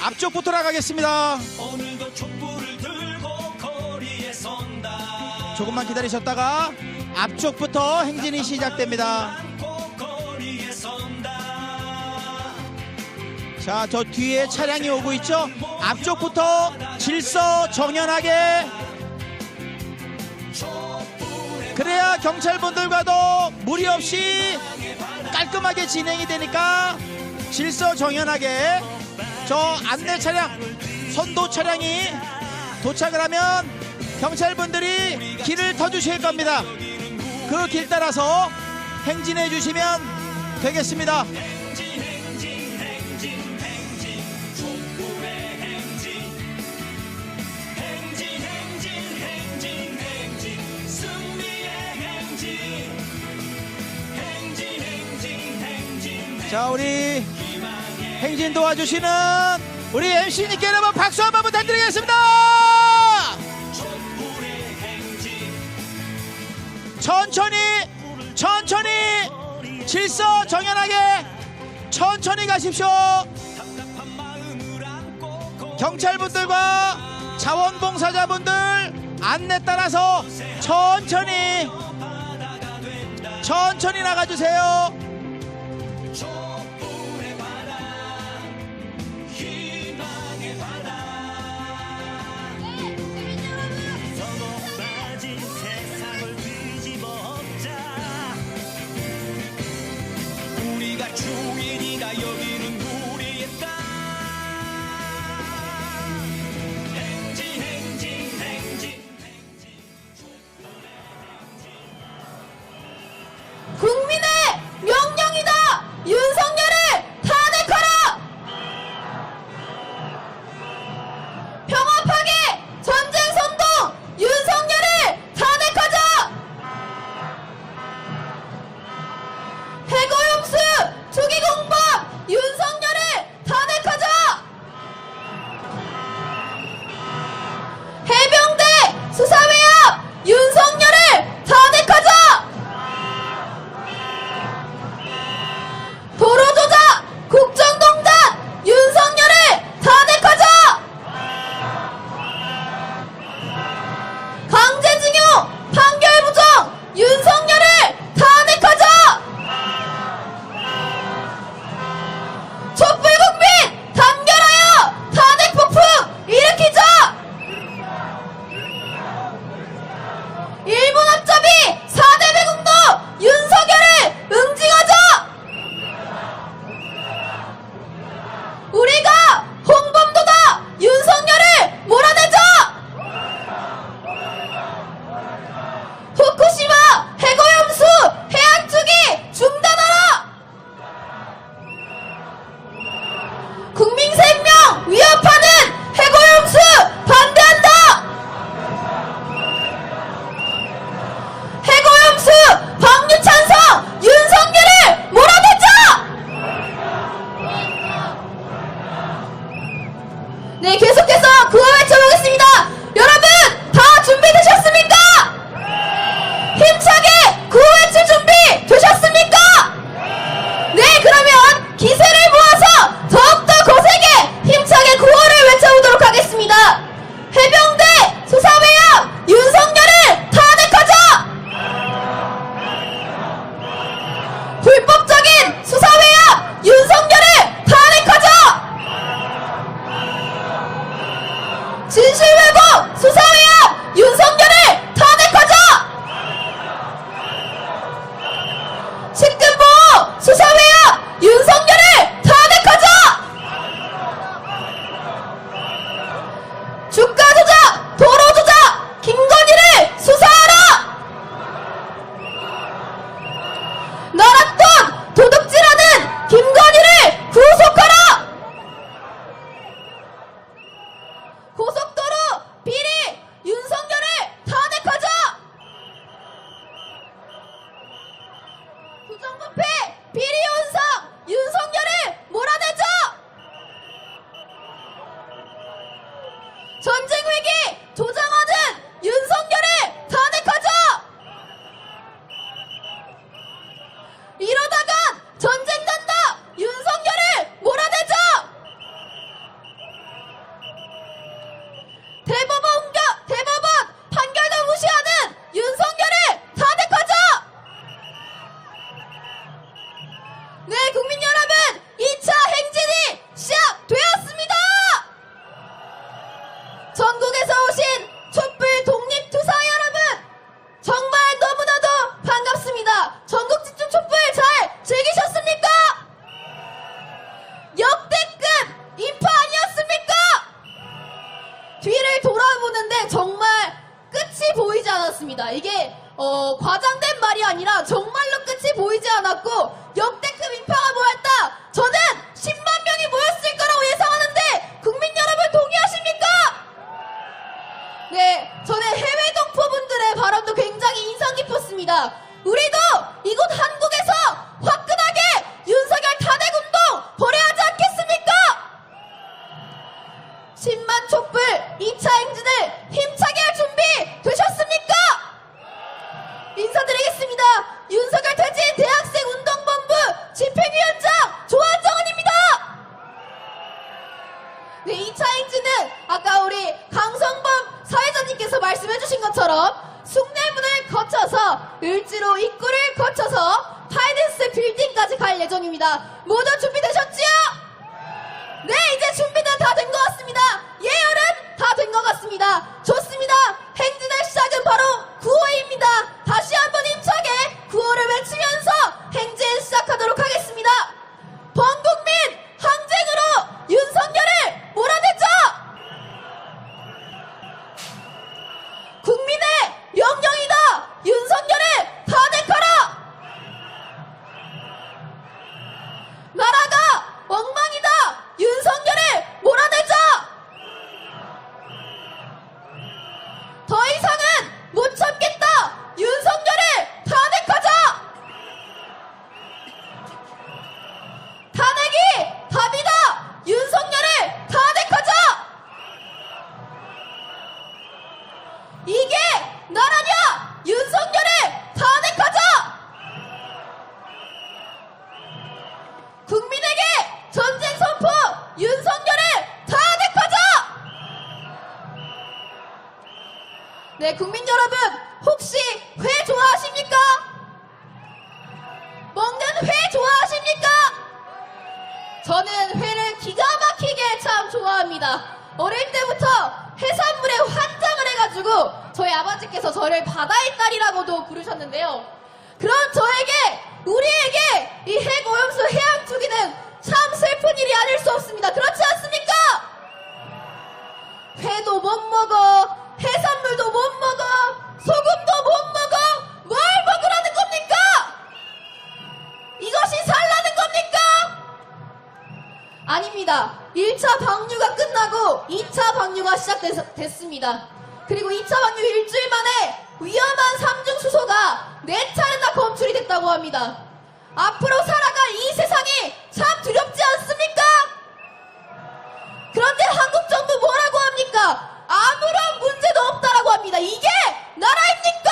앞쪽부터 나가겠습니다. 오늘도 촛불을 들고 거리에 선다. 조금만 기다리셨다가 앞쪽부터 행진이 시작됩니다. 거리에 선다. 자, 저 뒤에 차량이 오고 있죠? 앞쪽부터 질서 정연하게, 그래야 경찰분들과도 무리 없이 깔끔하게 진행이 되니까 질서 정연하게. 저 안내 차량, 선도 차량이 도착을 하면 경찰분들이 길을 터주실 겁니다. 그 길 따라서 행진해 주시면 되겠습니다. 자, 우리 행진 도와주시는 우리 MC님께 여러분 박수 한번 부탁드리겠습니다. 천천히 질서 정연하게 천천히 가십시오. 경찰분들과 자원봉사자분들 안내 따라서 천천히 나가주세요. 우리가 주인이다. 여기는 우리의 땅. 행진. 국민의 명령이다. 윤석열을 탄핵하라. 평화파괴 전쟁 선동 윤석열을 탄핵하자. 해고용수 투기공범 윤석열을 탄핵하자. 해병대 수사외압 윤석열을 탄핵하자. 도로조작 국정농단 윤석열을 탄핵하자. 강제징용 판결 부정 윤석열을 탄핵하자. 촛불국민 단결하여 탄핵 폭풍 일으키자. 일본 앞잡이 4대 배국노 윤석열을 응징하자. 우리가 홍범도다 윤석열을 몰아내자. 후쿠시마 해고염수 해안 투기 중단하라. 국민 생명 위협하는 해고염수 반대한다. 해고염수 방류 찬성 윤석열을 몰아내자. 네, 계속해서 구호 외쳐보겠습니다. 여러분 다 준비되셨습니까? 힘차게 구호 외칠 준비 되셨습니까? 네, 그러면 기세를 모아서 더욱더 거세게 힘차게 구호를 외쳐보도록 하겠습니다. 해병대 수사외압 윤석열을 탄핵하자. 불법적인 수사외압 윤석열을 탄핵하자. 진실왜곡 수사외압 윤석열을 탄핵하자. 측근보호 수사외압 윤석열을 탄핵하자. 주가조작 도로조작 김건희를 수사하라. 나랏돈 도둑질하는 김건희를 구속하라. 고속도로 비리 윤석열을 탄핵하자. 부정부패 비리 현상 윤석열을 몰아내자. 전쟁 위기 조장하는 윤석열을 탄핵하자. 이러다가 전쟁 난다 윤석열을 몰아내자. 네, 국민 여러분, 2차 행진이 시작되었습니다! 전국에서 오신 촛불 독립투사 여러분, 정말 너무나도 반갑습니다. 전국 집중 촛불 잘 즐기셨습니까? 역대급 인파 아니었습니까? 뒤를 돌아보는데 정말 끝이 보이지 않았습니다. 이게 과장된 말이 아니라 정말로 끝이 보이지 않았고 역대급 인파가 모였다. 저는 10만 명이 모였을 거라고 예상하는데 국민 여러분 동의하십니까? 네, 저는 해외 동포분들의 발언도 굉장히 인상 깊었습니다. 우리도 이곳 한국에서 화끈하게 윤석열 탄핵운동 벌여야 하지 않겠습니까? 10만 촛불 2차 행진을 힘차게 할 준비 되셨습니까? 인사드리겠습니다. 윤석열 퇴진 대학생 운동본부 집행위원장 조한정은입니다. 네, 2차 행진은 아까 우리 강성범 사회자님께서 말씀해주신 것처럼 숭례문을 거쳐서 을지로 입구를 거쳐서 파이낸스 빌딩까지 갈 예정입니다. 모두 준비되셨지요? 네, 이제 준비는 다 된 것 같습니다. 예열은 다 된 것 같습니다. 좋습니다. 행진의 시작은 바로 구호입니다. 다시 한번 힘차게 구호를 외치면서 행진 시작하도록 하겠습니다. 범국민 항쟁으로 윤석열을 몰아내자! 국민의 명령이다! 윤석열을 탄핵하라! 나라가 엉망이다! 윤석열을 몰아내자! 더 이상은 못 참겠다! 윤석열을 탄핵하자! 탄핵이 답이다! 윤석열을 탄핵하자! 이게 나라냐! 윤석열을 탄핵하자! 국민에게 전쟁 선포! 윤석열을 탄핵하자! 네, 국민 여러분, 혹시 회 좋아하십니까? 먹는 회 좋아하십니까? 저는 회를 기가 막히게 참 좋아합니다. 어릴 때부터 해산물에 환장을 해가지고 저희 아버지께서 저를 바다의 딸이라고도 부르셨는데요. 그런 저에게, 우리에게 이 핵오염수 해양투기는 참 슬픈 일이 아닐 수 없습니다. 그렇지 않습니까? 회도 못 먹어, 해산물도 못 먹어, 소금도 못 먹어, 뭘 먹으라는 겁니까? 이것이 살라는 겁니까? 아닙니다. 1차 방류가 끝나고 2차 방류가 시작됐습니다. 그리고 2차 방류 일주일 만에 위험한 삼중수소가 4차례나 검출이 됐다고 합니다. 앞으로 살아갈 이 세상이 참 두렵지 않습니까? 그런데 한국 정부 뭐라고 합니까? 아무런 문제도 없다라고 합니다. 이게 나라입니까?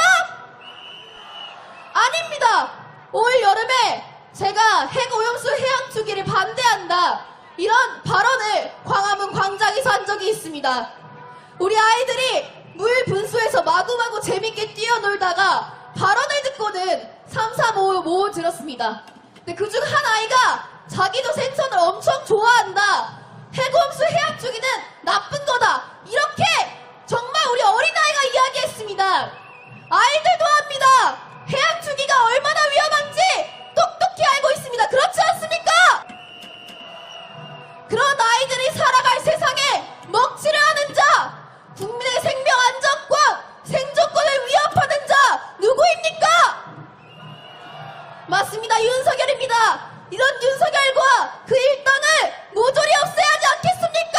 아닙니다. 올 여름에 제가 핵오염수 해양투기를 반대한다, 이런 발언을 광화문 광장에서 한 적이 있습니다. 우리 아이들이 물 분수에서 마구마구 재밌게 뛰어놀다가 발언을 듣고는 335 들었습니다. 근데 그중 한 아이가 자기도 생선을 엄청 좋아한다, 핵오염수 해양투기는 나쁜 거다, 이렇게 정말 우리 어린아이가 이야기했습니다. 아이들도 합니다. 해양투기가 얼마나 위험한지 똑똑히 알고 있습니다. 그렇지 않습니까? 그런 아이들이 살아갈 세상에 먹칠을 하는 자, 국민의 생명 안전권, 생존권을 위협하는 자 누구입니까? 맞습니다. 윤석열입니다. 이런 윤석열과 그 일당을 모조리 없애야 하지 않겠습니까?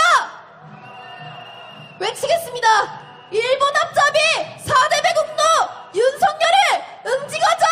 외치겠습니다. 일본 앞잡이 4대 배국노 윤석열을 응징하자!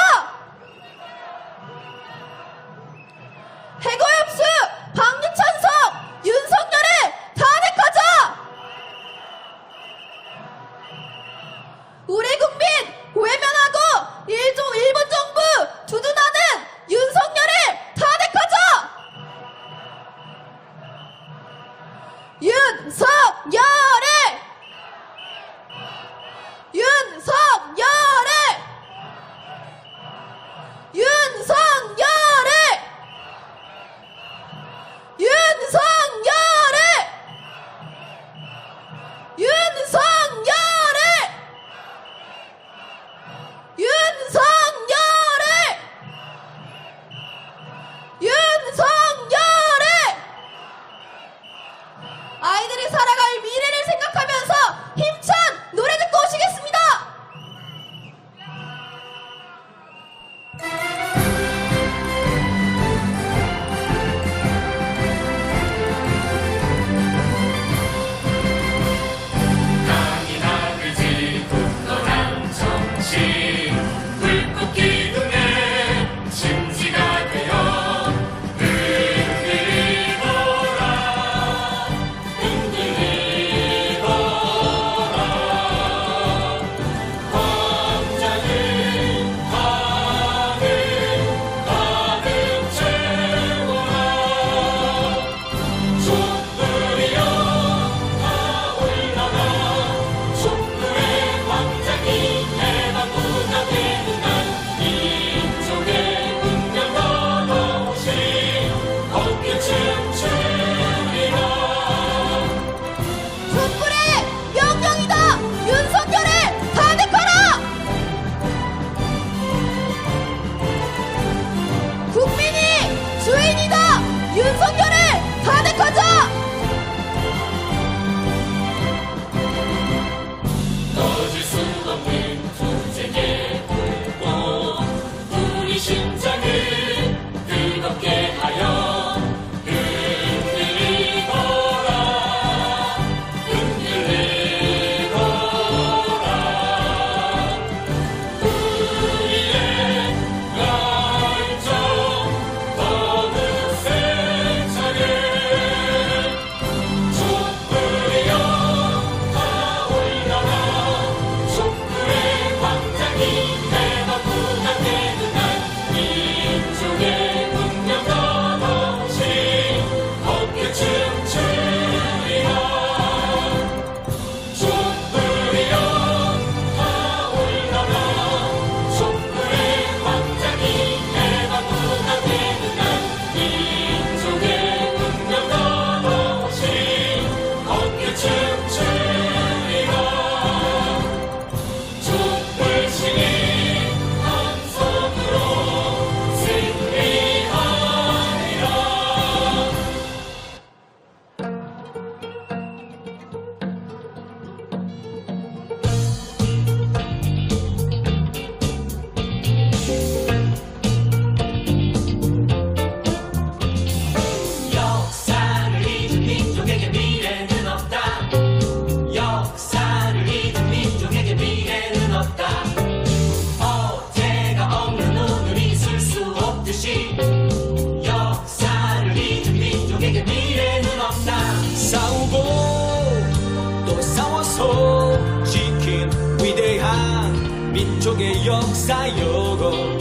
역사여고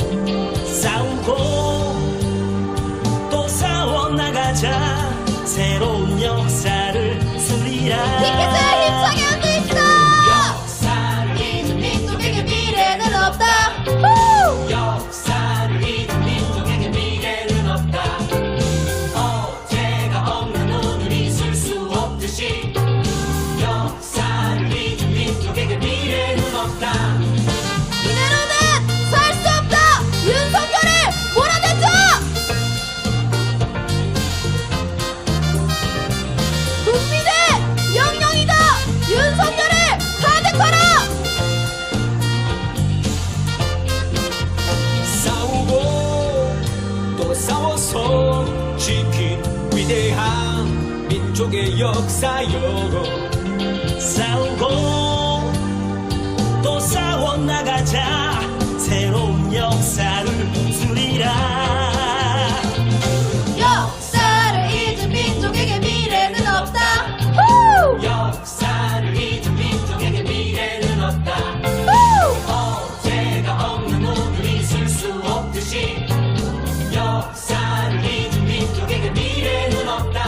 싸우고 또 싸워나가자 새로운 역사를 쓰리라 핑크색 힘차게 흔들시다. 역사를 잊은 민족에게 미래는 없다. 후! 역사를 잊은 민족에게 미래는 없다 어제가 없는 오늘이 있을 수 없듯이 역사를 잊은 민족에게 미래는 없다 이대로는 살 수 없다. 윤석열을 몰아내자. 국민의 명령이다. 윤석열을 가득하라. 싸우고 또 싸워서 지킨 위대한 민족의 역사여고 싸우고 또 싸워나가자 새로운 역사를 쓰리라 역사를 잊은 민족에게 미래는 없다. 후! 역사를 잊은 민족에게 미래는 없다 후! 어제가 없는 오늘이 있을 수 없듯이 역사를 잊은 민족에게 미래는 없다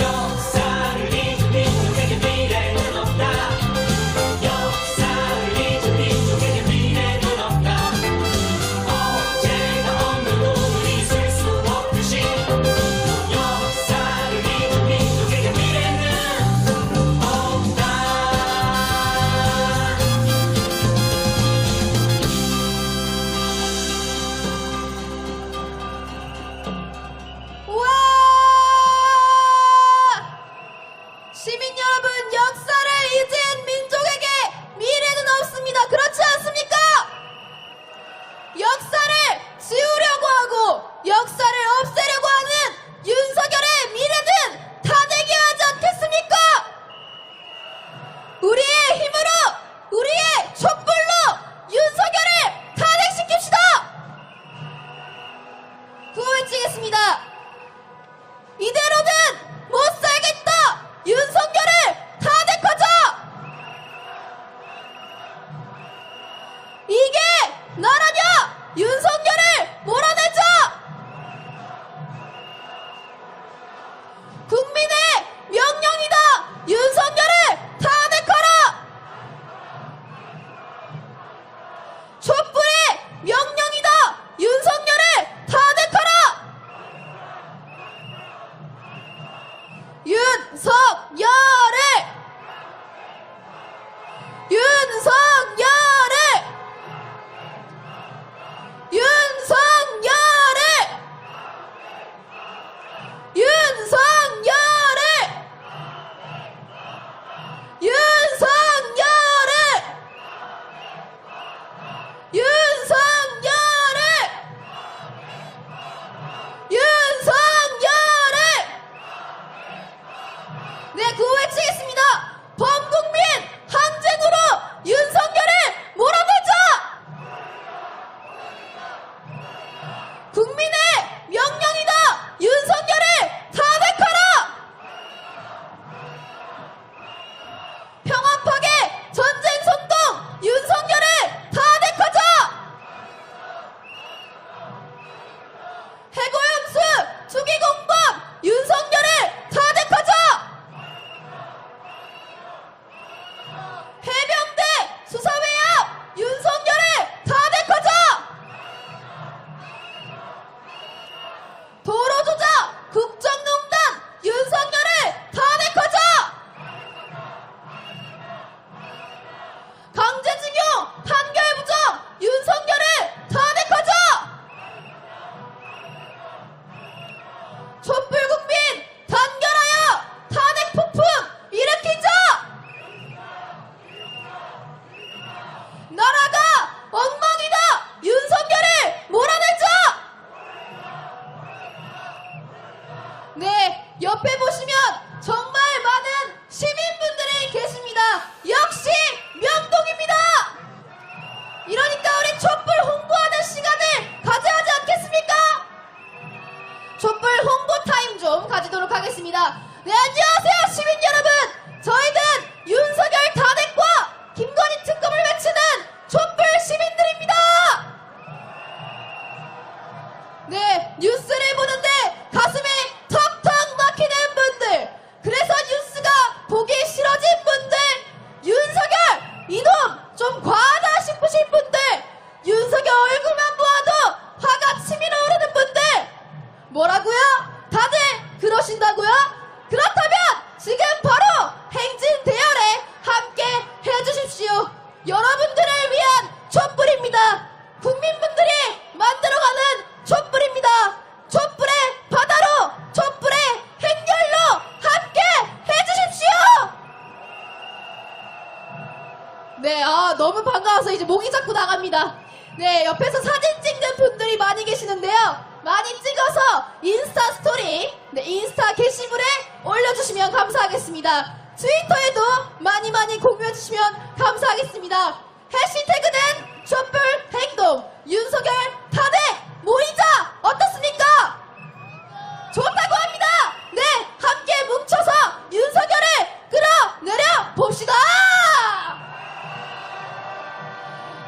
역사를 잊은 민족에게 미래는 없다 역사를 잊은 민족에게 미래는 없다 어제가 없는 오늘이 있을 수 없듯이 역사를 잊은 민족에게 미래는 없다 우와! 시민 여러분, 역사를 잊은 민족에게 미래는 없습니다. 그렇지 않습니까? 역사를 지우려고 하고 역사를 없애려고 하는 윤석열의 미래는 다 되게 하지 않겠습니까? 우리의 힘으로, 우리의 촛불로 윤석열을 탄핵시킵시다! 구호 외치겠습니다. 이대로는 못 살겠다! 윤석열을 탄핵하자! 이게 나라냐! 윤석열을 몰아내자! 국민의 명령이다! 윤석열을 탄핵하라! 촛불의 명령이다! 윤석열을 탄핵하라! 윤석열을! 윤석열을! 윤석열을! 윤석열을! 윤석열을! 윤석열을! 윤석열을! 네, 구호 외치겠습니다. 범국민 항쟁으로 윤석열을 몰아내자! 국민의 명령이다! 윤석열을 탄핵하라! 평화 파괴 전쟁 선동 윤석열을 탄핵하자! 해고염수 투기 공범 윤석열을 탄핵하자! 해병대 수사외압 윤석열을 탄핵하자! 도로조작 국정농단 윤석열을 탄핵하자! 강제징용 판결부정 윤석열을 탄핵하자! 촛불국민 단결하여 탄핵 폭풍 일으키자! 나라가 엉망이다! 윤석열을 몰아내자! 네, 옆에 보시면 정말 많은 시민분들이 계십니다. 역시 명동입니다! 이러니까 우리 촛불 홍보하는 시간을 가져야 하지 않겠습니까? 촛불 홍보 타임 좀 가지도록 하겠습니다. 네, 안녕하세요, 시민 여러분! 저희는 윤석열 탄핵과 김건희 특검을 외치는 촛불 시민들입니다! 뭐라고요? 다들 그러신다고요? 그렇다면 지금 바로 행진 대열에 함께 해주십시오. 여러분들을 위한 촛불입니다. 국민분들이 만들어가는 촛불입니다. 촛불의 바다로, 촛불의 행렬로 함께 해주십시오. 네, 너무 반가워서 이제 목이 자꾸 나갑니다. 네, 옆에서 사진 찍는 분들이 많이 계시는데요. 많이 찍어서 인스타 스토리, 네, 인스타 게시물에 올려주시면 감사하겠습니다. 트위터에도 많이 공유해주시면 감사하겠습니다. 해시태그는 촛불 행동, 윤석열 탄핵 모이자 어떻습니까? 좋다고 합니다. 네, 함께 뭉쳐서 윤석열을 끌어내려 봅시다.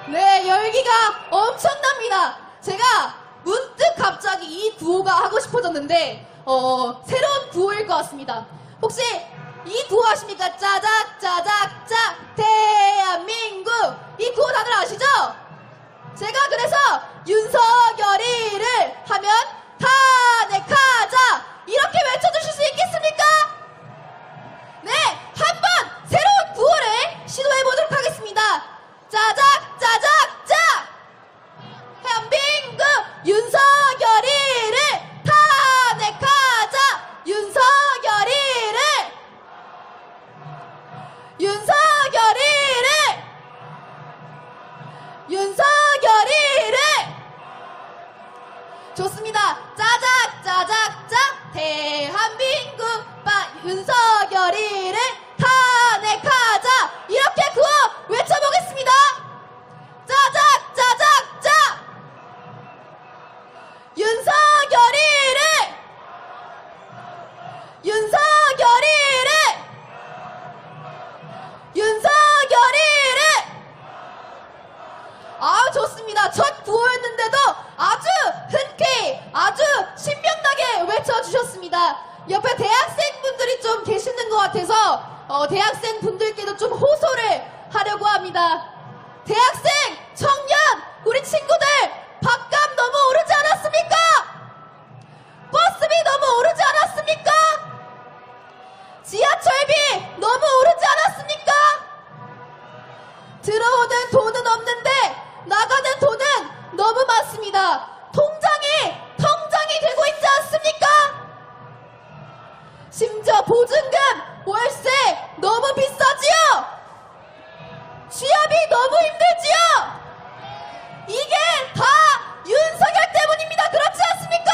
네, 열기가 엄청납니다. 제가 문득 갑자기 이 구호가 하고 싶어졌는데 새로운 구호일 것 같습니다. 혹시 이 구호 아십니까? 짜작 짜작 짜 대한민국, 이 구호 다들 아시죠? 제가 그래서 윤석열이를 하면 탄핵하자 이렇게 외쳐주실 수 있겠습니까? 네, 한번 새로운 구호를 시도해보도록 하겠습니다. 짜작 짜작 짜 대한민국 윤석열이를 탄핵하자. 윤석열이를 좋습니다. 짜작 짜작 짜 대한민국 윤석열이를 탄핵하자 이렇게 구호 외쳐보겠습니다. 짜작 짜작 짜 윤석열이를 좋습니다. 첫 구호였는데도 아주 흔쾌히 아주 신명나게 외쳐주셨습니다. 옆에 대학생분들이 좀 계시는 것 같아서 대학생분들께도 좀 호소를 하려고 합니다. 대학생, 청년, 우리 친구들 밥값 너무 오르지 않았습니까? 버스비 너무 오르지 않았습니까? 지하철비 너무 오르지 않았습니까? 들어오는 돈은 없는데 나가는 돈은 너무 많습니다. 통장이 되고 있지 않습니까? 심지어 보증금, 월세 너무 비싸지요? 취업이 너무 힘들지요? 이게 다 윤석열 때문입니다. 그렇지 않습니까?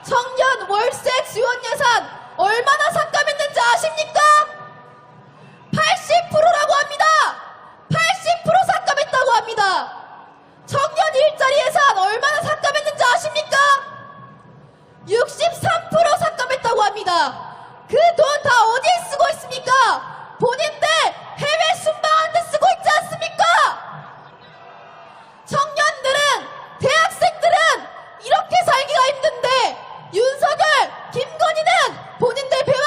청년 월세 지원 예산 얼마나 삭감했는지 아십니까? 80%라고 합니다. 80% 삭감했다고 합니다. 청년 일자리 예산 얼마나 삭감했는지 아십니까? 63% 삭감했다고 합니다. 그 돈 다 어디에 쓰고 있습니까? 본인들 해외 순방하는데 쓰고 있지 않습니까? 청년들은, 대학생들은 이렇게 살기가 힘든데 윤석열, 김건희는 본인들 배우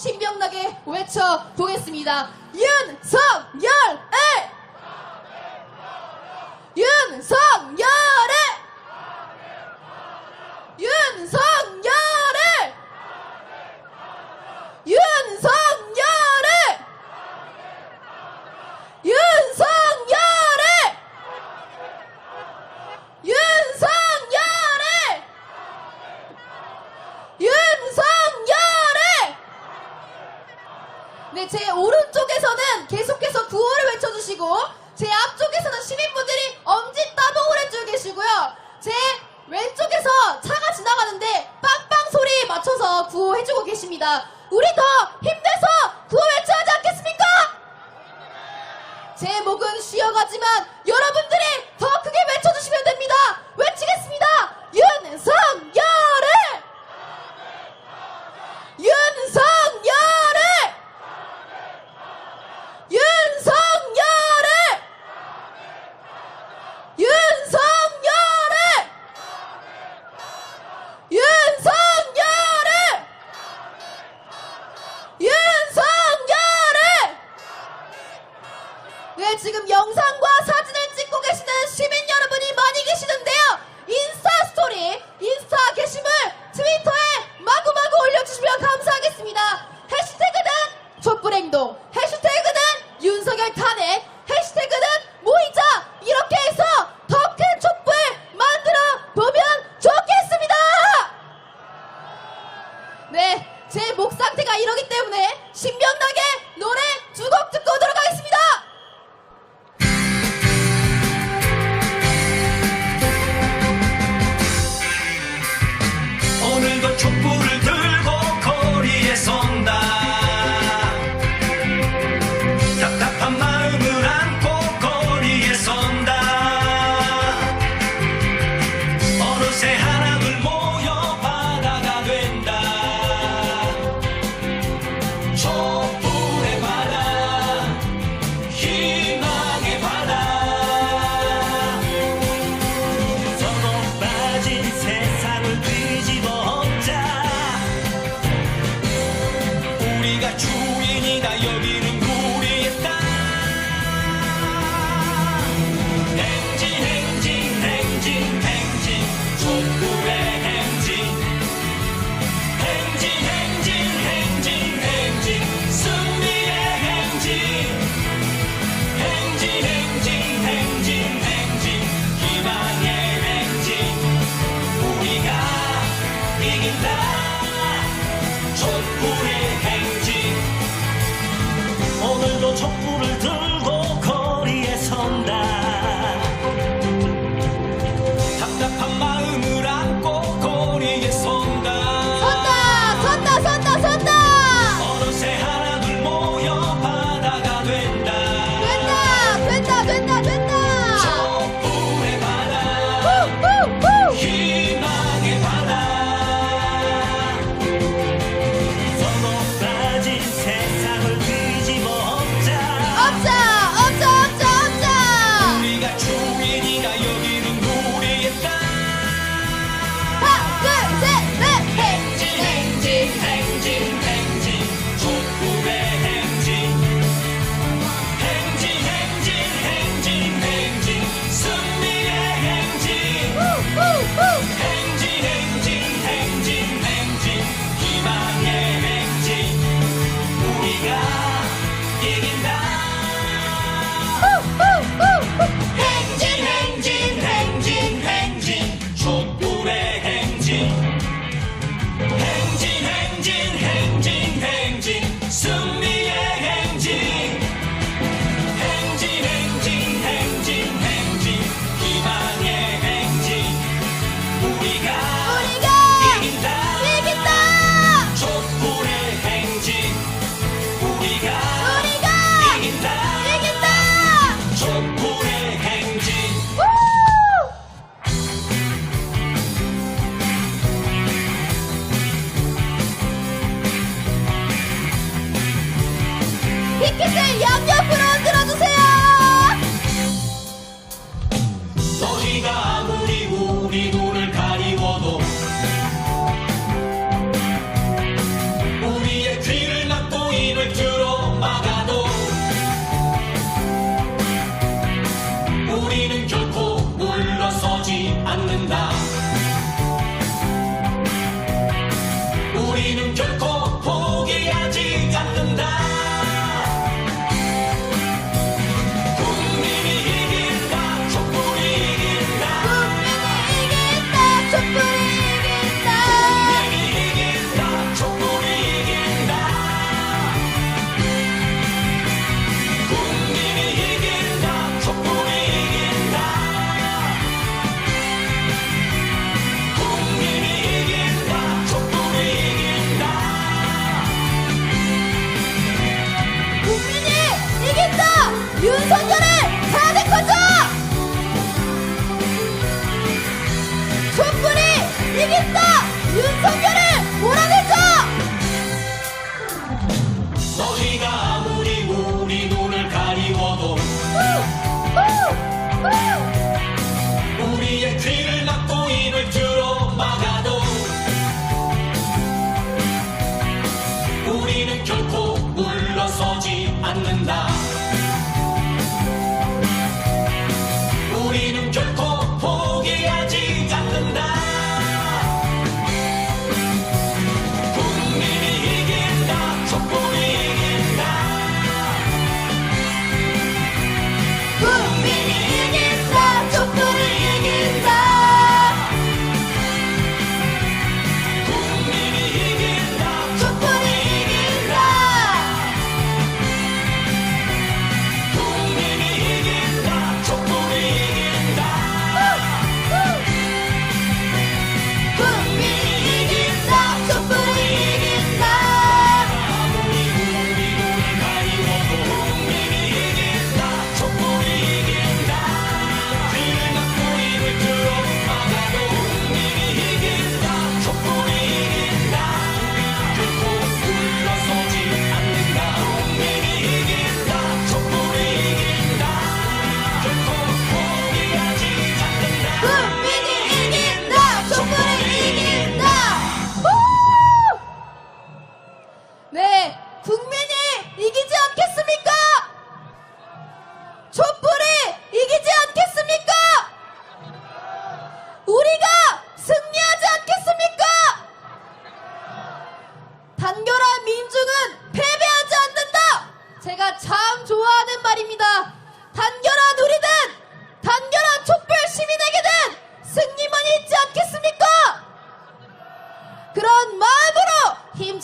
신명나게 외쳐보겠습니다. 윤석열을! 윤석열을! 윤석열을! 윤석열을! 윤석열을! 윤석열을! 윤석열을! 네, 제 오른쪽에서는 계속해서 구호를 외쳐주시고 제 앞쪽에서는 시민분들이 엄지 따봉을 해주고 계시고요. 제 왼쪽에서 차가 지나가는데 빵빵 소리에 맞춰서 구호해주고 계십니다. 우리 더 힘내서 구호 외쳐야 하지 않겠습니까? 제 목은 쉬어가지만 여러분들이 더 크게 외쳐주시면 됩니다. 외치겠습니다. 윤석열을! 윤석열을! 윤석열을! 윤석열을! 윤석열을! 윤석열을! 네, 지금 영상과 사진을 찍고 계시는 시민 여러분이 많이 계시는데요. 인스타 스토리, 인스타 게시물, 트위터에 마구마구 올려주시면 감사하겠습니다. 해시태그는 촛불행동, 해시태그는 윤석열 탄핵, 해시태그는 모이자, 이렇게 해서 더 큰 촛불 만들어 보면 좋겠습니다. 네, 제 목 상태가 이러기 때문에 신명나게 노래 두 곡 듣고 오도록 하겠습니다. 오늘도 촛불을 들고 거리에 선다. 답답한 마음을 안고 거리에 선다. 어느새 하나둘 모여 바다가 된다. 촛불의 바다, 희망의 바다. 서로 빠진 세상을 뒤집어엎자. 우리가 주인이다. 여기는 우리의 땅. 행진 행진 행진 행진 촛불의 행진. 행진 행진 행진 행진 승리의 행진. 행진 행진 행진 행진 희망의 행진. 우리가 이긴다. 촛불의 행진. 오늘도 촛불을 들고 거리에 선다. 답답한 마음을 안고 거리에 선다. 선다, 선다, 선다, 선다! 어느새 하나둘 모여 바다가 된다. 된다, 된다, 된다, 된다! 촛불의 바다, 후후후! 희망의 바다. 서로 빠진 세상을 뒤집어엎자. 업자, 업자, 업자, 업자! 우리가 주인이다. 여기는 우리의 땅. 하나, 둘, 셋, 넷! 행진 행진 행진 행진 촛불의 행진. 행진 행진 행진 행진 승리의 행진. 후후후! 행진 행진 행진 행진 희망의 행진. 우리가 이긴다. 후후후! 행진 행진 행진 행진 촛불의 행진. 행진 행진 행진 행진 승리의 행진. 행진 행진 행진 행진 희망의 행진. 우리가 이긴다. 이긴다! 촛불의 행진. 우리가 이긴다. 이긴다! 촛불의 행진. 우!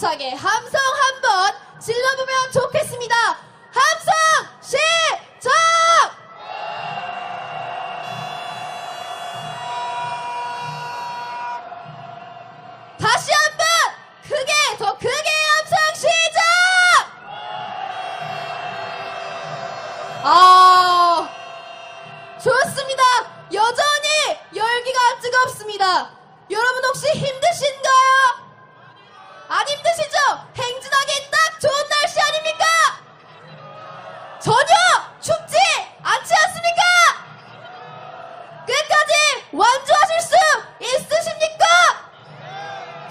힘차게 함성 한번 질러보면 좋겠습니다. 함성 시작! 다시 한번 크게 더 크게 함성 시작! 좋습니다. 여전히 열기가 뜨겁습니다. 여러분 혹시 힘드신가요? 안 힘드시죠? 행진하기 딱 좋은 날씨 아닙니까? 전혀 춥지 않지 않습니까? 끝까지 완주하실 수 있으십니까?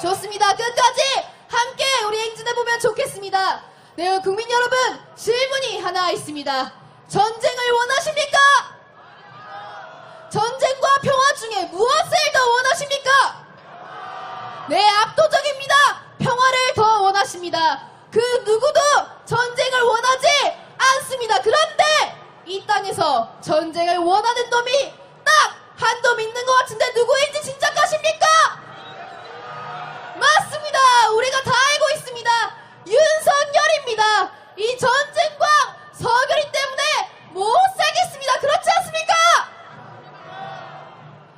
좋습니다. 끝까지 함께 우리 행진해보면 좋겠습니다. 네, 국민 여러분, 질문이 하나 있습니다. 전쟁을 원하십니까? 전쟁과 평화 중에 무엇을 더 원하십니까? 네, 압도적입니다. 평화를 더 원하십니다. 그 누구도 전쟁을 원하지 않습니다. 그런데 이 땅에서 전쟁을 원하는 놈이 딱 한 놈 있는 것 같은데 누구인지 짐작하십니까? 맞습니다. 우리가 다 알고 있습니다. 윤석열입니다. 이 전쟁과 서결이 때문에 못 살겠습니다. 그렇지 않습니까?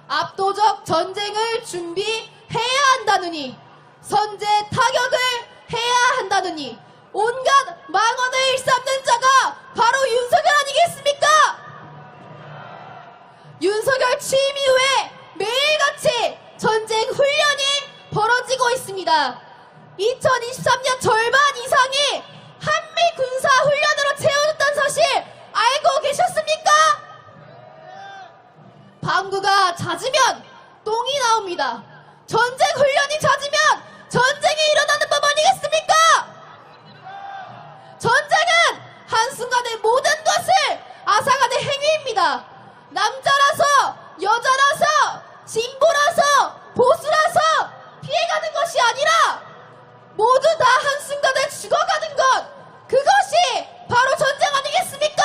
압도적 전쟁을 준비해야 한다느니, 선제 타격을 해야 한다느니, 온갖 망언을 일삼는 자가 바로 윤석열 아니겠습니까? 윤석열 취임 이후에 매일같이 전쟁 훈련이 벌어지고 있습니다. 2023년 절반 이상이 한미 군사 훈련으로 채워졌다는 사실 알고 계셨습니까? 방구가 잦으면 똥이 나옵니다. 전쟁 훈련이 잦으면 전쟁이 일어나는 법 아니겠습니까? 전쟁은 한순간에 모든 것을 앗아가는 행위입니다. 남자라서, 여자라서, 진보라서, 보수라서 피해가는 것이 아니라 모두 다 한순간에 죽어가는 것, 그것이 바로 전쟁 아니겠습니까?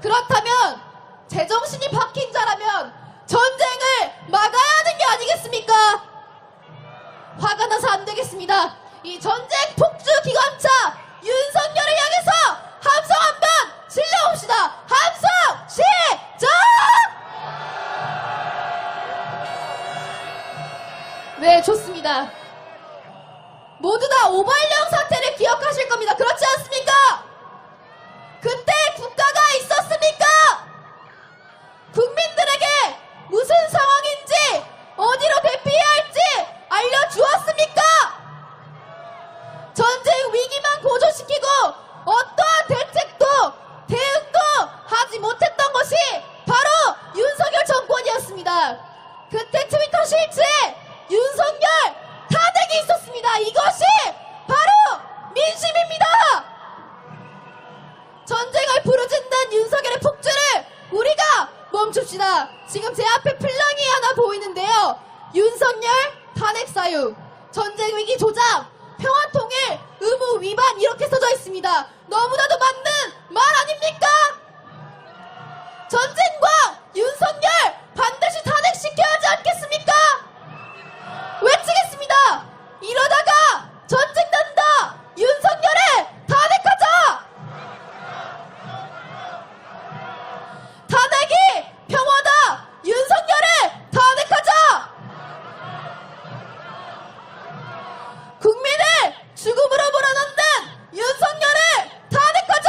그렇다면 제정신이 박힌 자라면 전쟁을 막아야 하는 게 아니겠습니까? 화가 나서 안 되겠습니다. 이 전쟁 폭주 기관차 윤석열을 향해서 함성 한번 질러봅시다. 함성 시작! 네, 좋습니다. 모두 다 오발령 사태를 기억하실 겁니다. 그렇지 않습니까? 그때 국가가 있었습니까? 국민들에게 무슨 상황인지, 어디로 대피해야 할지 알려주었습니까? 전쟁 위기만 고조시키고 어떠한 대책도 대응도 하지 못했던 것이 바로 윤석열 정권이었습니다. 그때 트위터 실체에 윤석열 탄핵이 있었습니다. 이것이 바로 민심입니다. 전쟁을 부르짖는 윤석열의 폭주를 우리가 멈춥시다. 지금 제 앞에 플랑이 하나 보이는데요. 윤석열 탄핵 사유, 전쟁 위기 조장, 평화통일 의무 위반 이렇게 써져 있습니다. 너무나도 맞는 말 아닙니까? 전쟁과 윤석열 반드시 탄핵시켜야 하지 않겠습니까? 외치겠습니다. 이러다가 전쟁 난다. 윤석열을 탄핵하자. 탄핵이 평화다. 윤석열을 탄핵하자. 국민을 죽음으로 몰아넣는 윤석열을 탄핵하자.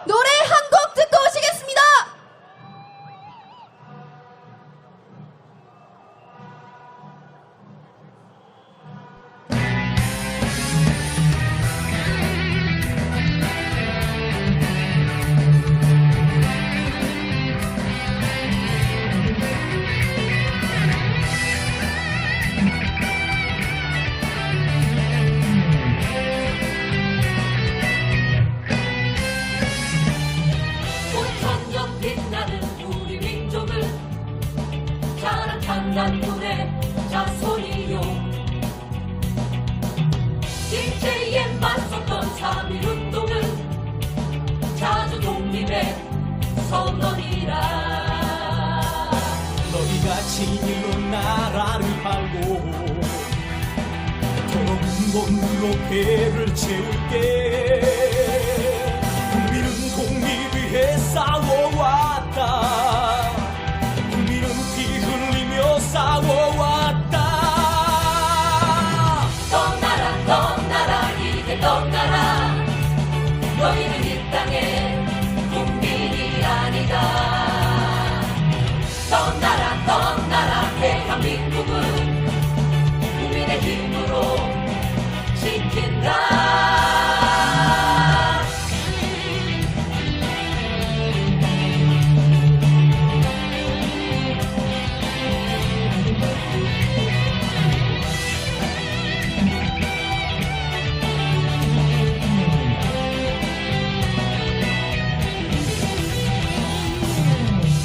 노래 한 곡 듣고 오시겠습니다. 꽃천년 빛나는 우리 민족을 자랑 창단군의 자손이요 일제에 맞섰던 3.1운동은 자주 독립의 선언이라 너희가 진일로 나라를 팔고 더러운 돈으로 배를 채울게. 국민은 독립 위해 싸워왔다. 국민은 피 흘리며 싸워왔다. 떠나라 이제 떠나라. 너희는 이 땅의 국민이 아니다. 떠나라 대한민국은 국민의 힘으로 지킨다.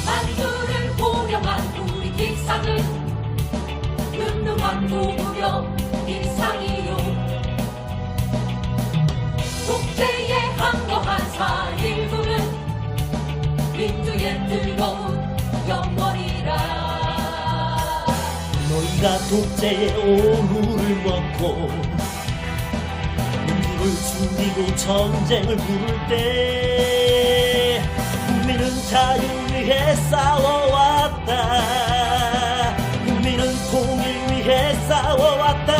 만주를 호령한 우리 기상은 늠름한 도무령 이상이요. 독재에 항거한 4.19는 민주의 뜨거운 영원이라. 너희가 독재의 오물을 먹고 민주를 죽이고 전쟁을 부를 때 국민은 자유 위해 싸워왔다. 국민은 통일 위해 싸워왔다.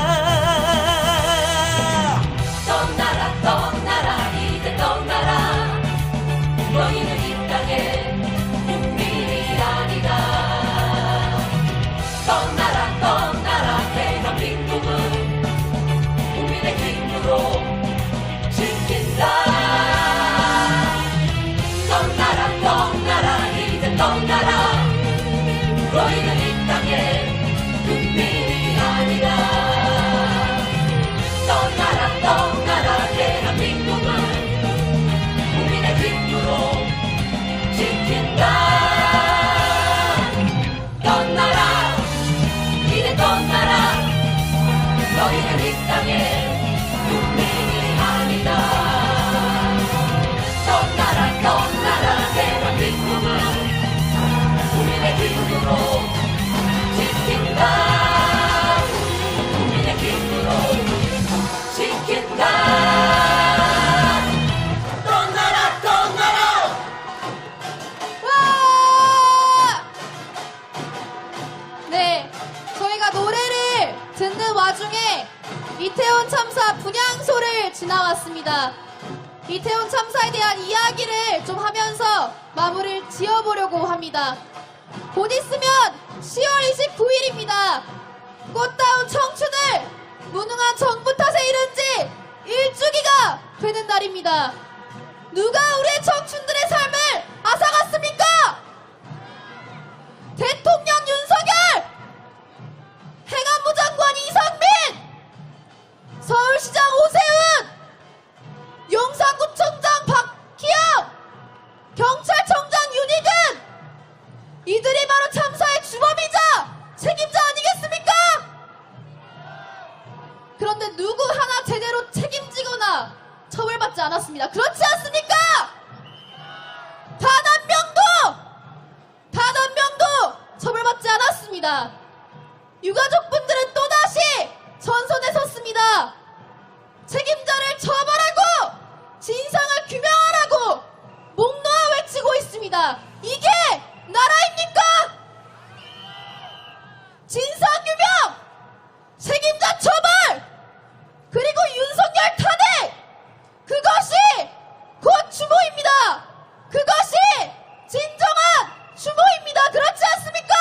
떠나라 이제 떠나라. 너희는 이 땅의 국민이 아니다. 떠나라 대한민국은 국민의 힘으로 지킨다. 떠나라 이제 떠나라. 너희는 이 땅의 국민이 아니다. 떠나라 대한민국은 국민의 힘으로 지킨다. 떠나라 이제 떠나라. 너희는 이 땅의 국민이 아니다. 떠나라 대한민국은 국민의 힘으로 지킨다. 국민의 힘으로 지킨다. 떠나라 와! 네, 저희가 노래를 듣는 와중에 이태원 참사 분향소를 지나왔습니다. 이태원 참사에 대한 이야기를 좀 하면서 마무리를 지어보려고 합니다. 곧 있으면 10월 29일입니다. 꽃다운 청춘을 무능한 정부 탓에 이른 지 1주기가 되는 날입니다. 누가 우리의 청춘들의 삶을 앗아갔습니까? 대통령 윤석열! 행안부 장관 이상민! 서울시장 오세훈! 용산구청장 박희영! 경찰청장 윤희근! 이들이 바로 참사의 주범이자 책임자 아니겠습니까? 그런데 누구 하나 제대로 책임지거나 처벌받지 않았습니다. 그렇지 않습니까? 단 한 명도 처벌받지 않았습니다. 유가족분들은 또다시 전선에 섰습니다. 책임자를 처벌하고 진상을 규명하라고 목 놓아 외치고 있습니다. 이게 나라입니까? 진상규명, 책임자 처벌, 그리고 윤석열 탄핵, 그것이 곧 추모입니다. 그것이 진정한 추모입니다. 그렇지 않습니까?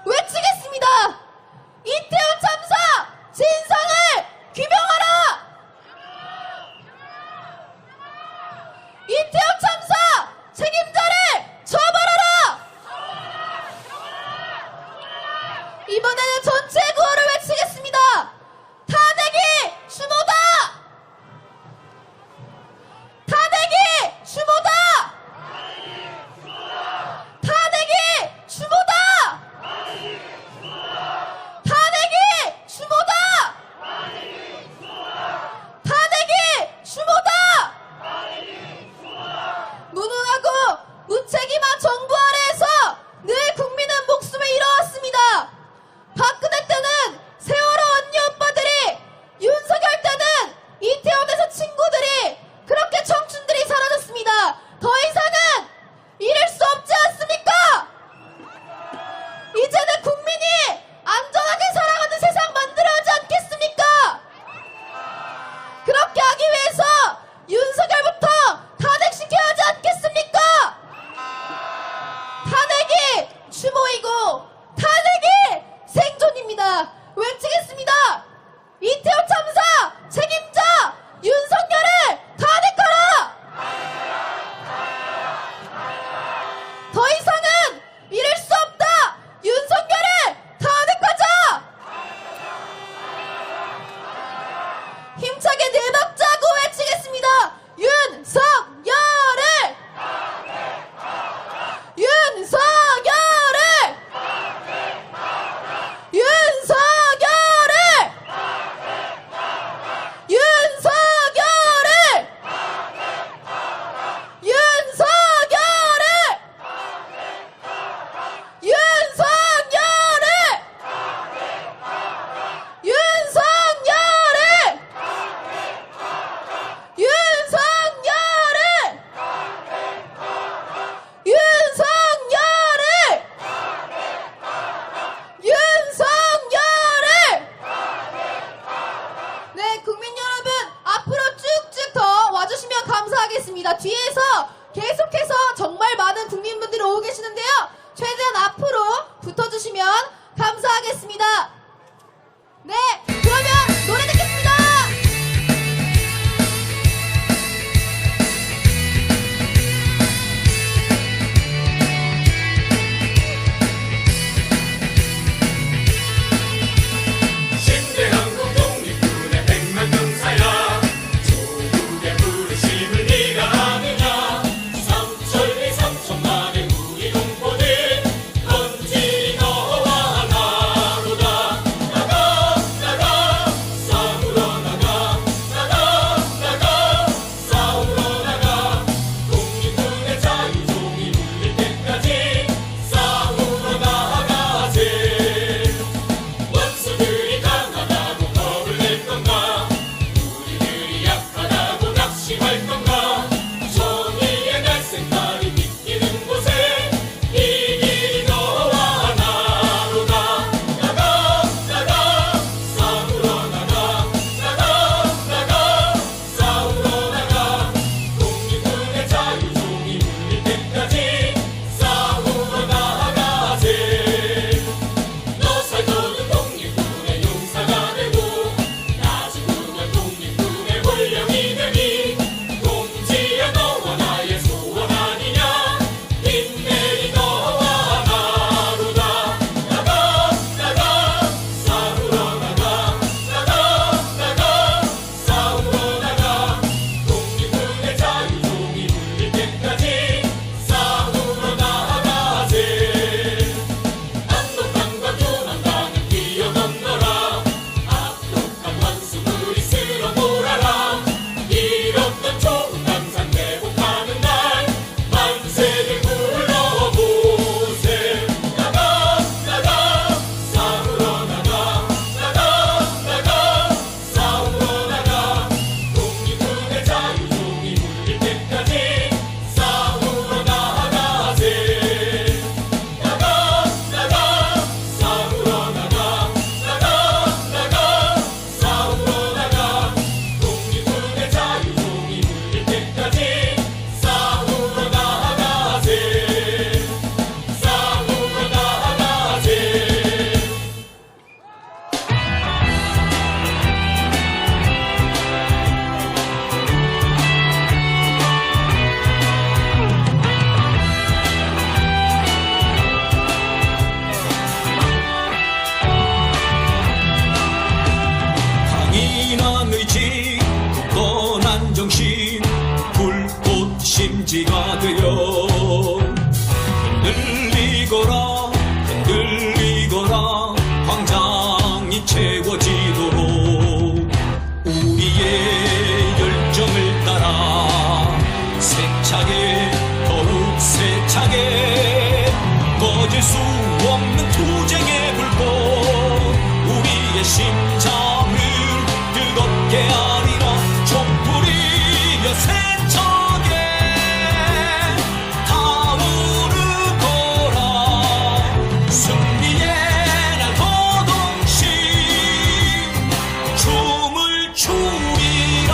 외치겠습니다. 이태원 참사 진상을 규명하라! 이태원 참사 책임자를 처벌하라! 이번에는 전체 구호를 외치겠습니다. 탄핵이 추모다! 탄핵이 추모다! 탄핵이 추모다! 탄핵이 추모다! 탄핵이 추모다! 무능하고 무책임한 정부 아래에서 늘 국민 텐데요. 최대한 앞으로 붙어주시면 감사하겠습니다. 네, 그러면 노래 듣겠습니다. 신대한국 독립군의 100만 병사야 조국의 부르심을 네가 아느냐 삼천리 삼천만의 우리 동포들 헌신이 너와 하나로다 나가 나가 싸우러 나가 나가 나가 싸우러 나가 독립군의 자유종이 울릴 때까지 싸우러 나가세 원수들이 강하다고 겁을 낼 건가 우리들이 약하다고 낙심할 건가 정의의 날색깔이 비치는 곳에 이 길이 너와 하나로다 나가 나가 싸우러 나가 나가 나가 싸우러 나가 독립군의 자유종이 울릴 때까지 싸우러 나가세 너 살도록 독립군의 용사가 되고 나 죽으면 독립군의 권력이 되니 동지야 너와 나의 소원 아니냐 인내리 너와 하나로다 나가 나가 싸우러 나가 나가 나가 싸우러 나가 독립군의 자유종이 울릴 때까지 싸우러 나가세 압록강과 두만강을 뛰어넘너라 압록강 원수물이 쓸어 몰아라 잃었던 좋은 강산 회복하는 날 만세를 불러보세 나가 나가 싸우러 나가 나가 나가 싸우러 나가 독립군의 자유종이 울릴 때까지 싸우러 나가세 나가 나가 싸우러 나가 나가 나가 싸우러 나가 독립군의 자유종이 울릴 때까지 싸우러 나가세 싸우러 나가세 강인한 의지 굳건한 정신 불꽃 심지가 되어 흔들리거라 흔들리거라 광장이 채워지도록 우리의 열정을 따라 세차게 더욱 세차게 꺼질 수 없는 투쟁의 불꽃 우리의 심장을 뜨겁게 아리라 촛불이여 세차게 타오르거라 승리의 날 거동심 춤을 추리라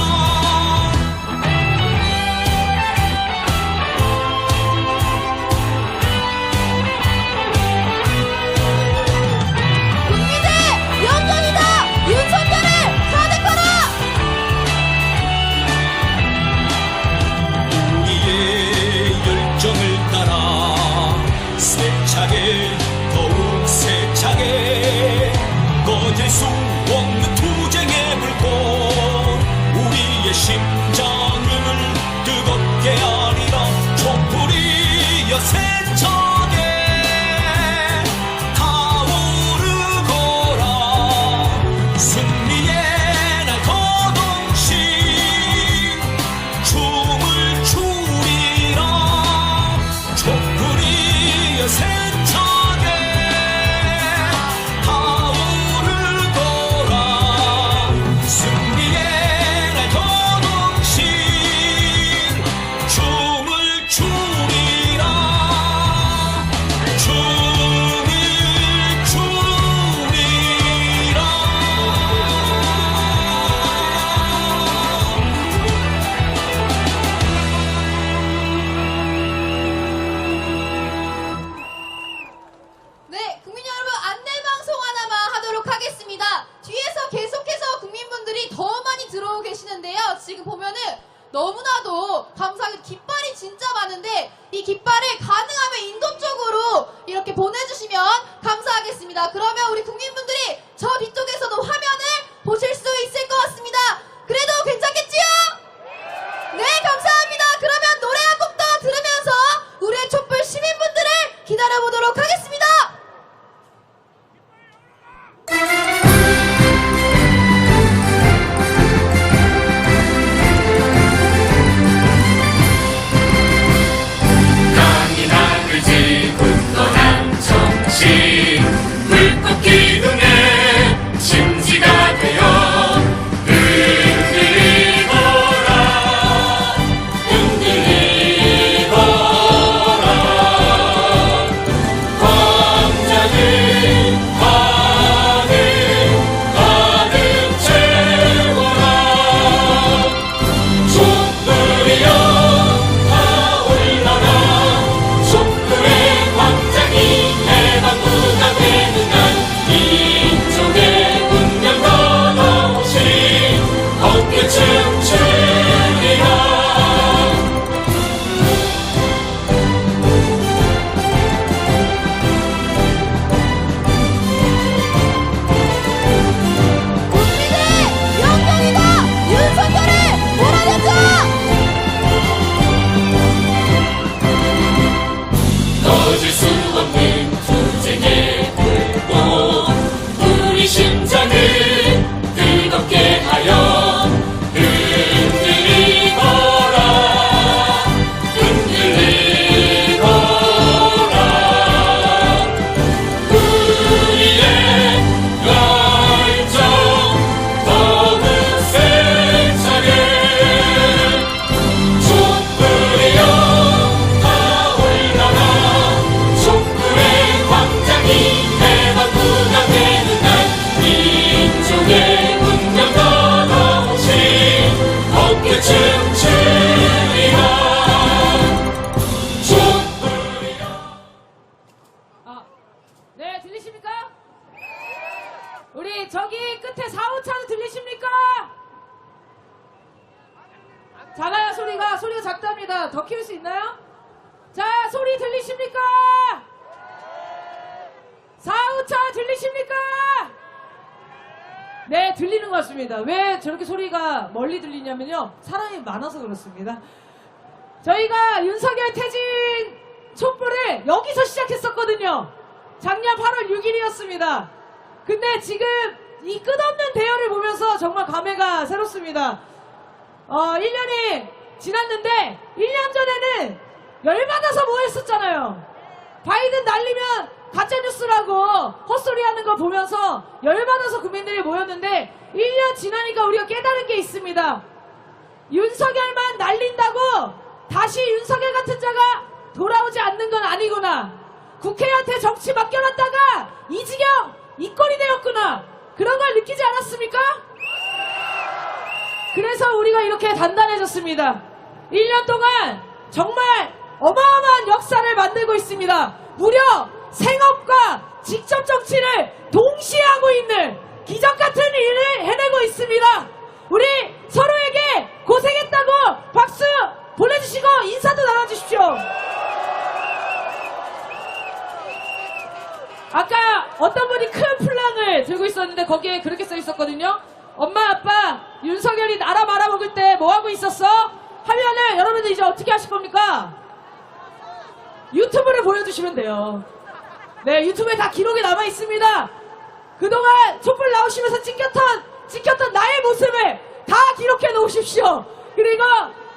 하겠습니다. 강인하게 굳건한 정신 불꽃 기둥에 심지가 되어 흔들리거라 광장을 가득 채워라 촛불이여 타올라라 촛불의 광장이 해방구가 되는 날 민족의 운명 더더없이 어깨 춤추리라 국민의 영광이다. 윤석열을 몰아내자. 꺼질 수 없는 투쟁의 불꽃 우리 심장을 뜨겁게 하여 흔들리거라 우리의 열정 더욱 세차게 촛불이여 타올라라 촛불의 광장이 해방구가 되는 날 민족의 운명 더더없이 어깨 춤추리라 촛불이여 네, 들리십니까? 우리 저기 끝에 4호차도 들리십니까? 작아요, 소리가. 소리가 작답니다. 더 키울 수 있나요? 자, 소리 들리십니까? 4호차 들리십니까? 네, 들리는 것 같습니다. 왜 저렇게 소리가 멀리 들리냐면요. 사람이 많아서 그렇습니다. 저희가 윤석열 퇴진 촛불을 여기서 시작했었거든요. 작년 8월 6일이었습니다. 근데 지금 이 끝없는 대열을 보면서 정말 감회가 새롭습니다. 1년이 지났는데 1년 전에는 열받아서 뭐 했었잖아요. 바이든 날리면 가짜뉴스라고 헛소리 하는 거 보면서 열받아서 국민들이 모였는데 1년 지나니까 우리가 깨달은 게 있습니다. 윤석열만 날린다고 다시 윤석열 같은 자가 돌아오지 않는 건 아니구나. 국회한테 정치 맡겨놨다가 이 지경 이 꼴이 되었구나. 그런 걸 느끼지 않았습니까? 그래서 우리가 이렇게 단단해졌습니다. 1년 동안 정말 어마어마한 역사를 만들고 있습니다. 무려 생업과 직접 정치를 동시에 하고 있는 기적 같은 일을 해내고 있습니다. 우리 서로에게 고생했다고 박수 보내주시고 인사도 나눠주십시오. 아까 어떤 분이 큰 플랑을 들고 있었는데 거기에 그렇게 써 있었거든요. 엄마 아빠 윤석열이 나라 말아먹을 때 뭐하고 있었어? 하면은 여러분들 이제 어떻게 하실 겁니까? 유튜브를 보여주시면 돼요. 네, 유튜브에 다 기록이 남아 있습니다. 그동안 촛불 나오시면서 찍혔던 나의 모습을 다 기록해 놓으십시오. 그리고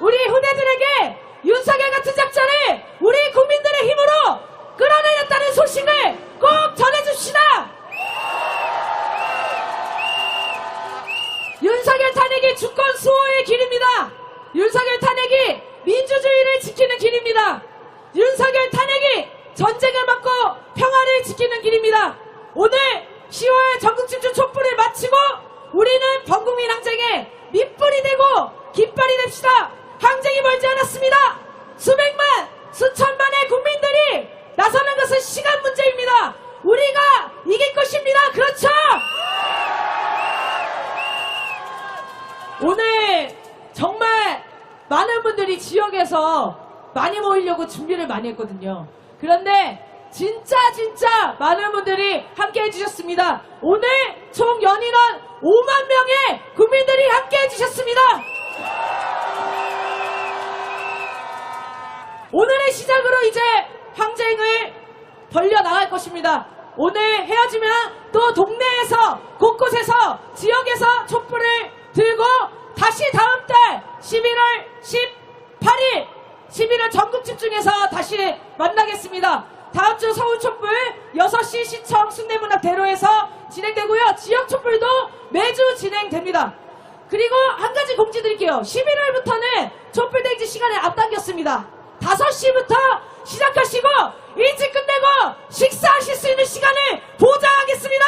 우리 후대들에게 윤석열 같은 작자를 우리 국민들의 힘으로 끌어내렸다는 소식을 꼭 전해줍시다. 윤석열 탄핵이 주권 수호의 길입니다. 윤석열 탄핵이 민주주의를 지키는 길입니다. 윤석열 탄핵이 전쟁을 막고 평화를 지키는 길입니다. 오늘 10월 전국집중 촛불을 마치고 우리는 범국민 항쟁에 밑불이 되고 깃발이 됩시다. 항쟁이 멀지 않았습니다. 수백만, 수천만의 국민들이 나서는 것은 시간 문제입니다. 우리가 이길 것입니다. 그렇죠? 오늘 정말 많은 분들이 지역에서 많이 모이려고 준비를 많이 했거든요. 그런데 진짜 많은 분들이 함께 해주셨습니다. 오늘 총 연인원 5만 명의 국민들이 함께 해주셨습니다. 오늘의 시작으로 이제 항쟁을 벌려 나갈 것입니다. 오늘 헤어지면 또 동네에서 곳곳에서 지역에서 촛불을 들고 다시 다음 달 11월 18일 11월 전국 집중해서 다시 만나겠습니다. 다음 주 서울 촛불 6시 시청 숭례문학대로에서 진행되고요. 지역 촛불도 매주 진행됩니다. 그리고 한 가지 공지 드릴게요. 11월부터는 촛불대행진 시간을 앞당겼습니다. 5시부터 시작하시고 일찍 끝내고 식사하실 수 있는 시간을 보장하겠습니다.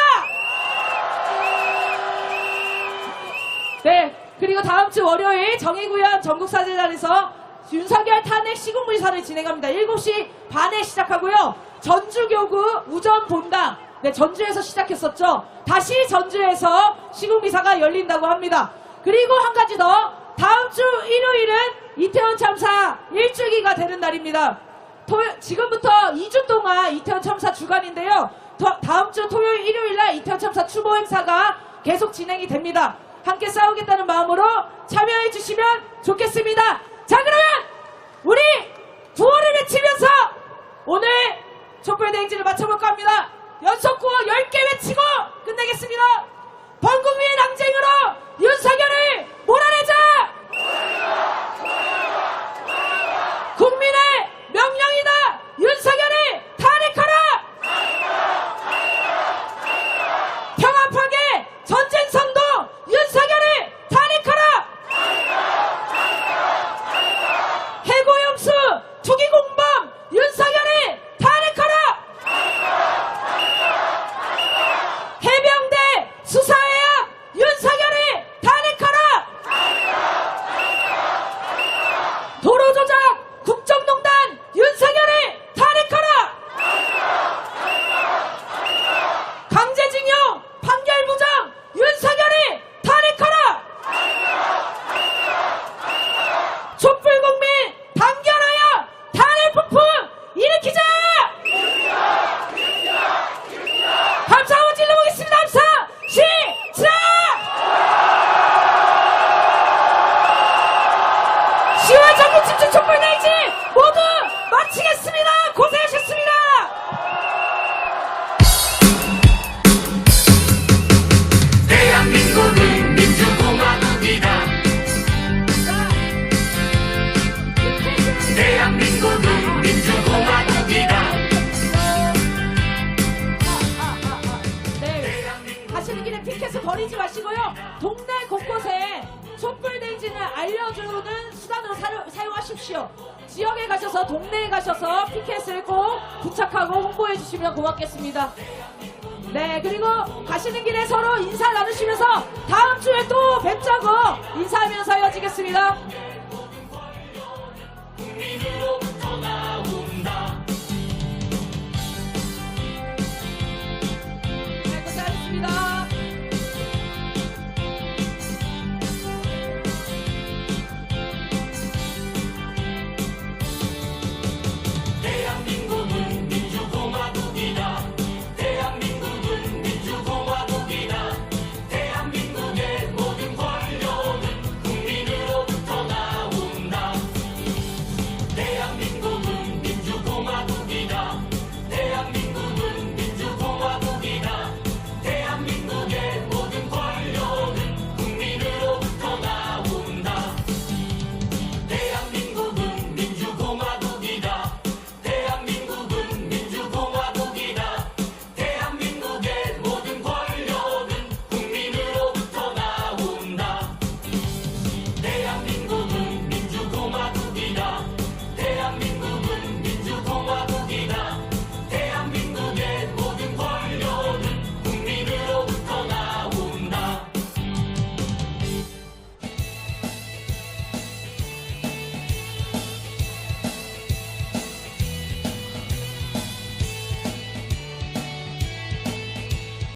네, 그리고 다음 주 월요일 정의구현 전국사제단에서 윤석열 탄핵 시국문사를 진행합니다. 7시 반에 시작하고요. 전주교구 우전본당, 네, 전주에서 시작했었죠. 다시 전주에서 시국미사가 열린다고 합니다. 그리고 한 가지 더, 다음 주 일요일은 이태원 참사 1주기가 되는 날입니다. 지금부터 2주 동안 이태원 참사 주간인데요. 다음 주 토요일, 일요일날 이태원 참사 추모 행사가 계속 진행이 됩니다. 함께 싸우겠다는 마음으로 참여해 주시면 좋겠습니다. 자, 그러면 우리 구호를 외치면서 오늘 촛불대행진을 마쳐볼까 합니다. 연속구호 10개 외치고 끝내겠습니다. 범국민의 낭쟁으로 윤석열을 몰아내자! 국민의 명령이다! 윤석열을 탄핵하라! 평화파괴 전쟁선도 윤석열을 탄핵하라! 해고영수 투기공범 윤석열을 탄핵하라! 해병대 수사해야 윤석열을 탄핵하라! 도로조작 국정농단 윤석열을 탄핵하라! 강제징용 판결부정 윤석열을 탄핵하라! 촛불국민 단결하여 탄핵 폭풍 일으키자! 감사하고 질러보겠습니다. 감사! 시작! 10월 전국 집중 촛불대행진 모두 마치겠습니다. 고생하셨습니다. 대한민국은 민주공화국이다. 대한민국은 민주공화국이다. 네, 가시는 길에 티켓을 버리지 마시고요. 동네 곳곳에 촛불대행진을 알려주는 수단으로 사용하십시오. 지역에 가셔서 동네에 가셔서 티켓을 꼭 부착하고 홍보해 주시면 고맙겠습니다. 네, 그리고 가시는 길에 서로 인사 나누시면서 다음 주에 또 뵙자고 인사하면서 헤어지겠습니다.